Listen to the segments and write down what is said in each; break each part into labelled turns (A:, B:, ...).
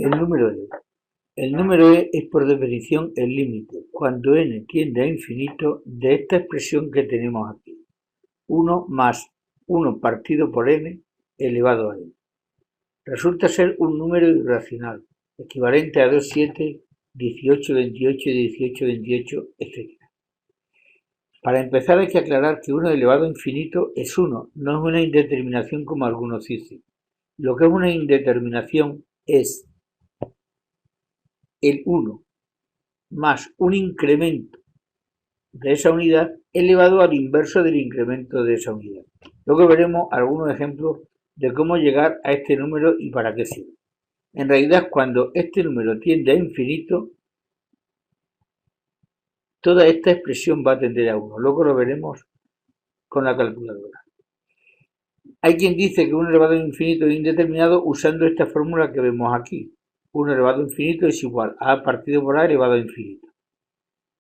A: El número e. El número e es por definición el límite, cuando n tiende a infinito, de esta expresión que tenemos aquí. 1 más 1 partido por n elevado a n. Resulta ser un número irracional, equivalente a 2, 7, 18, 28, 18, 28, etc. Para empezar hay que aclarar que 1 elevado a infinito es 1, no es una indeterminación como algunos dicen. Lo que es una indeterminación es el 1 más un incremento de esa unidad elevado al inverso del incremento de esa unidad. Luego veremos algunos ejemplos de cómo llegar a este número y para qué sirve. En realidad, cuando este número tiende a infinito, toda esta expresión va a tender a 1. Luego lo veremos con la calculadora. Hay quien dice que 1 elevado a infinito es indeterminado usando esta fórmula que vemos aquí. 1 elevado a infinito es igual a partido por a elevado a infinito.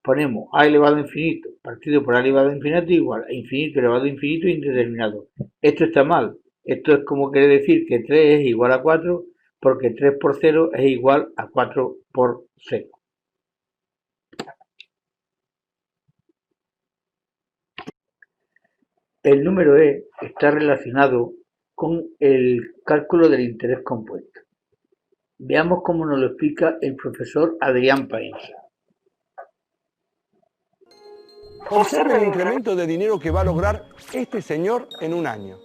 A: Ponemos a elevado a infinito partido por a elevado a infinito igual a infinito elevado a infinito indeterminado. Esto está mal. Esto es como quiere decir que 3 es igual a 4 porque 3 por 0 es igual a 4 por 0. El número e está relacionado con el cálculo del interés compuesto. Veamos cómo nos lo explica el profesor Adrián Paenza.
B: Observe el incremento de dinero que va a lograr este señor en un año.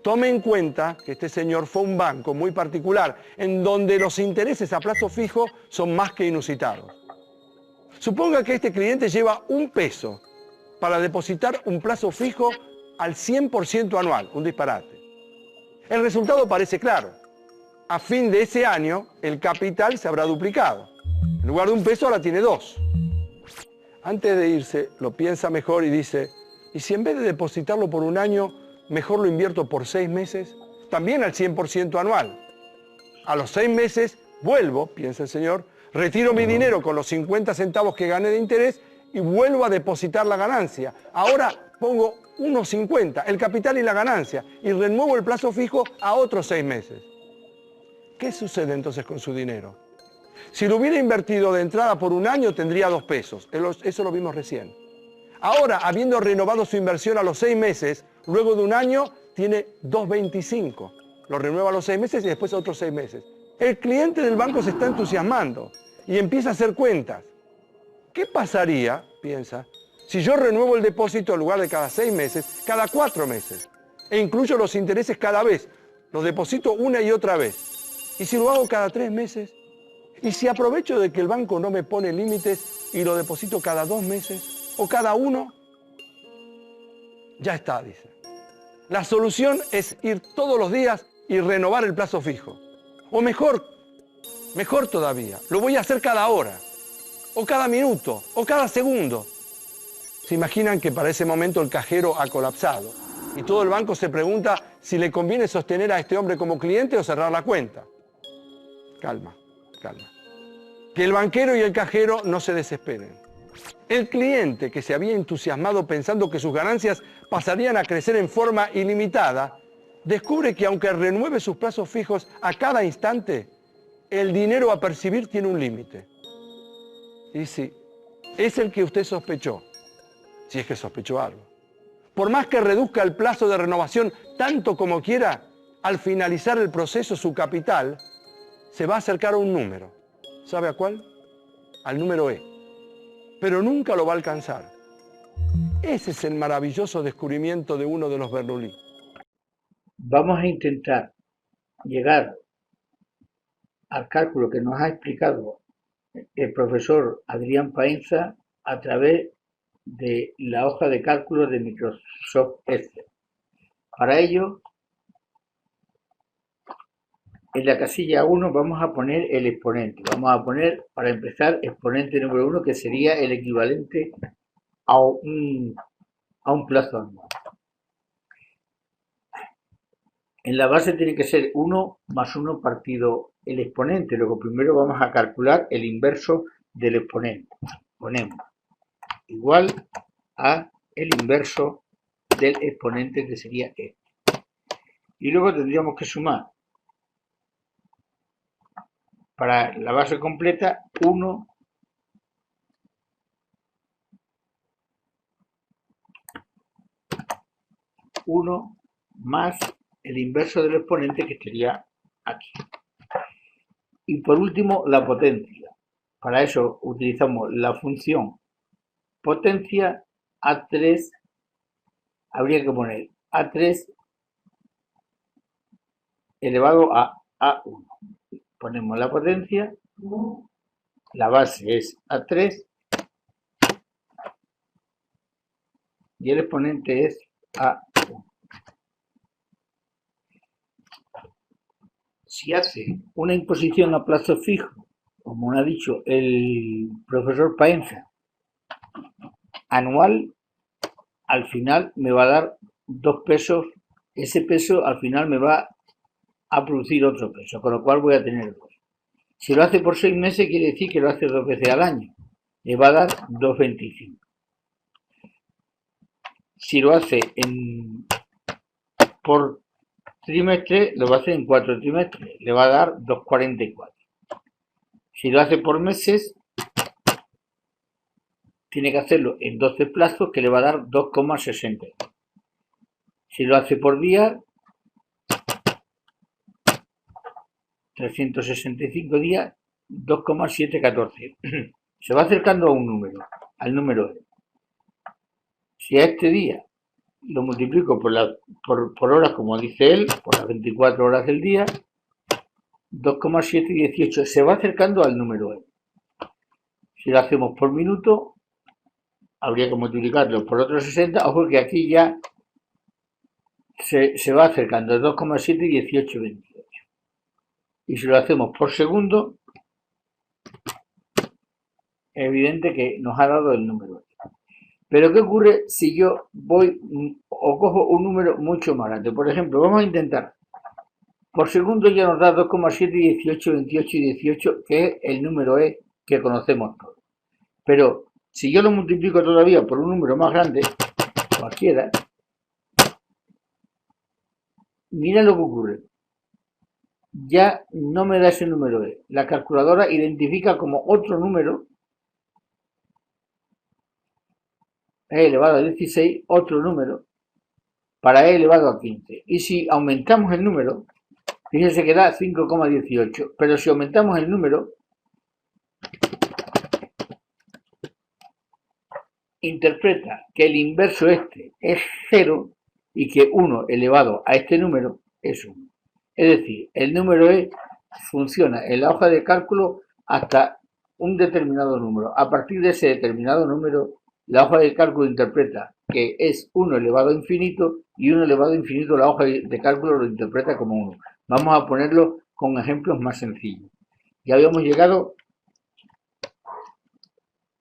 B: Tome en cuenta que este señor fue a un banco muy particular, en donde los intereses a plazo fijo son más que inusitados. Suponga que este cliente lleva un peso para depositar un plazo fijo al 100% anual, un disparate. El resultado parece claro. A fin de ese año, el capital se habrá duplicado. En lugar de un peso, ahora tiene 2. Antes de irse, lo piensa mejor y dice, ¿y si en vez de depositarlo por un año, mejor lo invierto por 6 meses? También al 100% anual. A los 6 meses, vuelvo, piensa el señor, retiro mi dinero con los 50 centavos que gané de interés y vuelvo a depositar la ganancia. Ahora pongo 1,50, el capital y la ganancia, y renuevo el plazo fijo a otros 6 meses. ¿Qué sucede entonces con su dinero? Si lo hubiera invertido de entrada por un año, tendría 2 pesos. Eso lo vimos recién. Ahora, habiendo renovado su inversión a los 6 meses, luego de un año, tiene 2,25. Lo renueva a los 6 meses y después a otros 6 meses. El cliente del banco se está entusiasmando y empieza a hacer cuentas. ¿Qué pasaría, piensa, si yo renuevo el depósito en lugar de cada 6 meses, cada 4 meses? E incluyo los intereses cada vez. Los deposito una y otra vez. ¿Y si lo hago cada 3 meses? ¿Y si aprovecho de que el banco no me pone límites y lo deposito cada 2 meses o cada 1? Ya está, dice. La solución es ir todos los días y renovar el plazo fijo. O mejor todavía, lo voy a hacer cada hora, o cada minuto, o cada segundo. Se imaginan que para ese momento el cajero ha colapsado y todo el banco se pregunta si le conviene sostener a este hombre como cliente o cerrar la cuenta. Calma, calma. Que el banquero y el cajero no se desesperen. El cliente, que se había entusiasmado pensando que sus ganancias pasarían a crecer en forma ilimitada, descubre que aunque renueve sus plazos fijos a cada instante, el dinero a percibir tiene un límite. Y sí, es el que usted sospechó, si es que sospechó algo. Por más que reduzca el plazo de renovación tanto como quiera, al finalizar el proceso su capital se va a acercar a un número. ¿Sabe a cuál? Al número E. Pero nunca lo va a alcanzar. Ese es el maravilloso descubrimiento de uno de los Bernoulli.
A: Vamos a intentar llegar al cálculo que nos ha explicado el profesor Adrián Paenza a través de la hoja de cálculo de Microsoft Excel. Para ello, en la casilla 1 vamos a poner el exponente. Vamos a poner, para empezar, exponente número 1, que sería el equivalente a un plazo anual. En la base tiene que ser 1 más 1 partido el exponente. Luego primero vamos a calcular el inverso del exponente. Ponemos igual a el inverso del exponente, que sería este. Y luego tendríamos que sumar para la base completa, 1 más el inverso del exponente, que estaría aquí. Y por último, la potencia. Para eso utilizamos la función potencia A3. Habría que poner A3 elevado a A1. Ponemos la potencia, la base es A3 y el exponente es A1. Si hace una imposición a plazo fijo, como ha dicho el profesor Paenza, anual, al final me va a dar 2 pesos. Ese peso al final me va a producir otro peso, con lo cual voy a tener 2. Si lo hace por 6 meses, quiere decir que lo hace 2 veces al año. Le va a dar 2,25. Si lo hace por trimestre, lo va a hacer en 4 trimestres. Le va a dar 2,44. Si lo hace por meses, tiene que hacerlo en 12 plazos, que le va a dar 2,60. Si lo hace por día, 365 días, 2,714. Se va acercando a un número, al número E. Si a este día lo multiplico por horas, como dice él, por las 24 horas del día, 2,718. Se va acercando al número E. Si lo hacemos por minuto, habría que multiplicarlo por otros 60. Ojo que aquí ya se va acercando, 2,71828. Y si lo hacemos por segundo, es evidente que nos ha dado el número. Pero ¿qué ocurre si yo voy o cojo un número mucho más grande? Por ejemplo, vamos a intentar. Por segundo ya nos da 2,7, 18, 28 y 18, que es el número E que conocemos todos. Pero si yo lo multiplico todavía por un número más grande, cualquiera, mira lo que ocurre. Ya no me da ese número E. La calculadora identifica como otro número, E elevado a 16, otro número, para E elevado a 15. Y si aumentamos el número, fíjense que da 5,18. Pero si aumentamos el número, interpreta que el inverso este es 0 y que 1 elevado a este número es 1. Es decir, el número E funciona en la hoja de cálculo hasta un determinado número. A partir de ese determinado número, la hoja de cálculo interpreta que es 1 elevado a infinito y 1 elevado a infinito la hoja de cálculo lo interpreta como 1. Vamos a ponerlo con ejemplos más sencillos. Ya habíamos llegado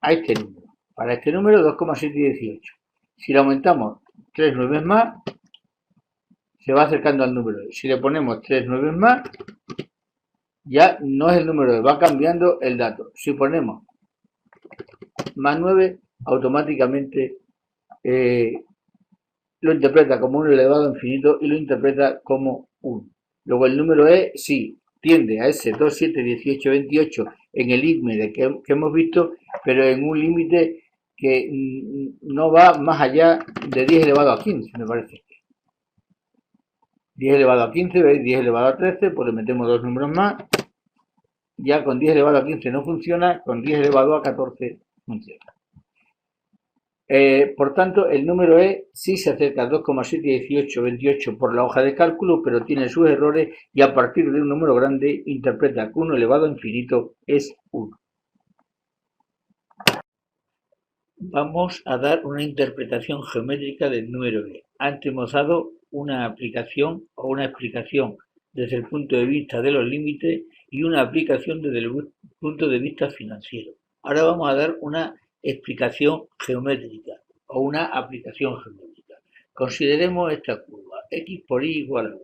A: a este número. Para este número 2,718. Si le aumentamos 3 nueves más, se va acercando al número. Si le ponemos 3 nueves más, ya no es el número, va cambiando el dato. Si ponemos más 9, automáticamente lo interpreta como 1 elevado a infinito y lo interpreta como 1. Luego el número E sí tiende a ese 2, 7, 18, 28 en el límite que hemos visto, pero en un límite que no va más allá de 10 elevado a 15, me parece. 10 elevado a 15, ¿veis? 10 elevado a 13, pues le metemos dos números más. Ya con 10 elevado a 15 no funciona, con 10 elevado a 14 funciona. Por tanto, el número E sí se acerca a 2,71828 por la hoja de cálculo, pero tiene sus errores y a partir de un número grande interpreta que 1 elevado a infinito es 1. Vamos a dar una interpretación geométrica del número E. Antes hemos dado una aplicación o una explicación desde el punto de vista de los límites y una aplicación desde el punto de vista financiero. Ahora vamos a dar una explicación geométrica o una aplicación geométrica. Consideremos esta curva, x por y igual a 1.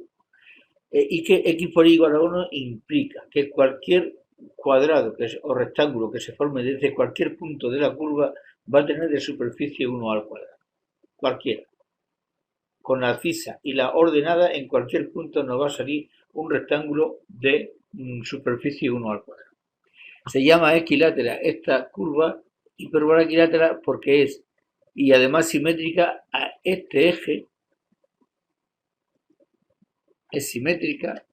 A: Y que x por y igual a 1 implica que cualquier cuadrado o rectángulo que se forme desde cualquier punto de la curva va a tener de superficie 1 al cuadrado. Cualquiera. Con la abscisa y la ordenada en cualquier punto nos va a salir un rectángulo de superficie 1 al cuadrado. Se llama equilátera esta curva, hipérbola equilátera, porque es, y además simétrica a este eje, es simétrica,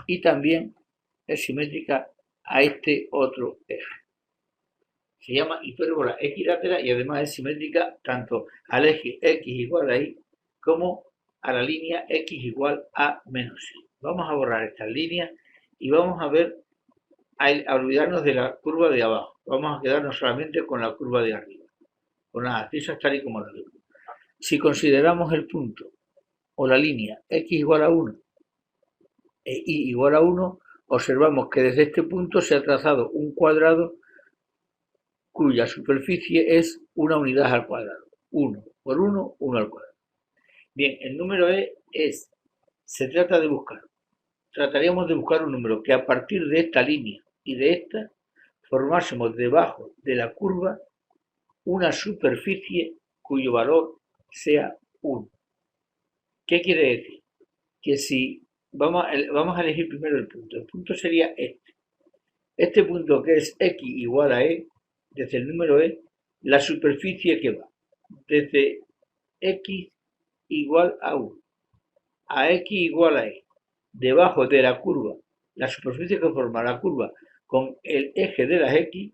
A: y también es simétrica a este otro eje. Se llama hipérbola equilátera y además es simétrica tanto al eje x igual a y como a la línea x igual a menos y. Vamos a borrar estas líneas y vamos a ver, a olvidarnos de la curva de abajo. Vamos a quedarnos solamente con la curva de arriba, con las abscisas tal y como lo digo. Si consideramos el punto o la línea x igual a 1 e y igual a 1, observamos que desde este punto se ha trazado un cuadrado cuya superficie es una unidad al cuadrado. 1 por 1, 1 al cuadrado. Bien, el número se trata de buscar. Trataríamos de buscar un número que a partir de esta línea y de esta formásemos debajo de la curva una superficie cuyo valor sea 1. ¿Qué quiere decir? Que si vamos a elegir primero el punto sería este. Este punto que es x igual a e, desde el número e, la superficie que va desde x igual a 1 a x igual a e, debajo de la curva, la superficie que forma la curva con el eje de las x,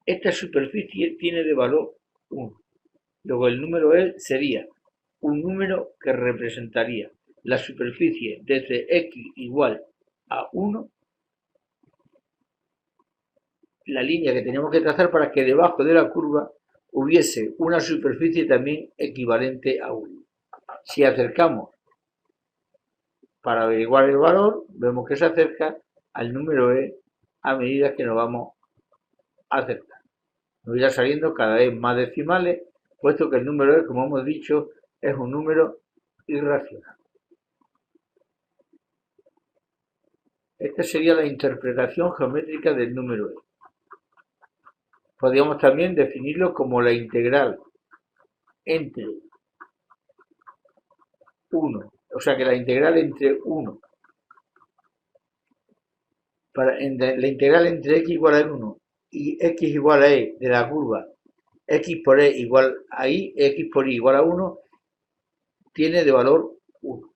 A: esta superficie tiene de valor 1. Luego el número e sería un número que representaría la superficie desde x igual a 1, la línea que teníamos que trazar para que debajo de la curva hubiese una superficie también equivalente a 1. Si acercamos para averiguar el valor, vemos que se acerca al número e a medida que nos vamos acercando. Nos irá saliendo cada vez más decimales, puesto que el número e, como hemos dicho, es un número irracional. Esta sería la interpretación geométrica del número e. Podríamos también definirlo como la integral entre 1, o sea que la integral entre 1, la integral entre x igual a 1 y x igual a e de la curva x por e igual a y, x por y igual a 1, tiene de valor 1.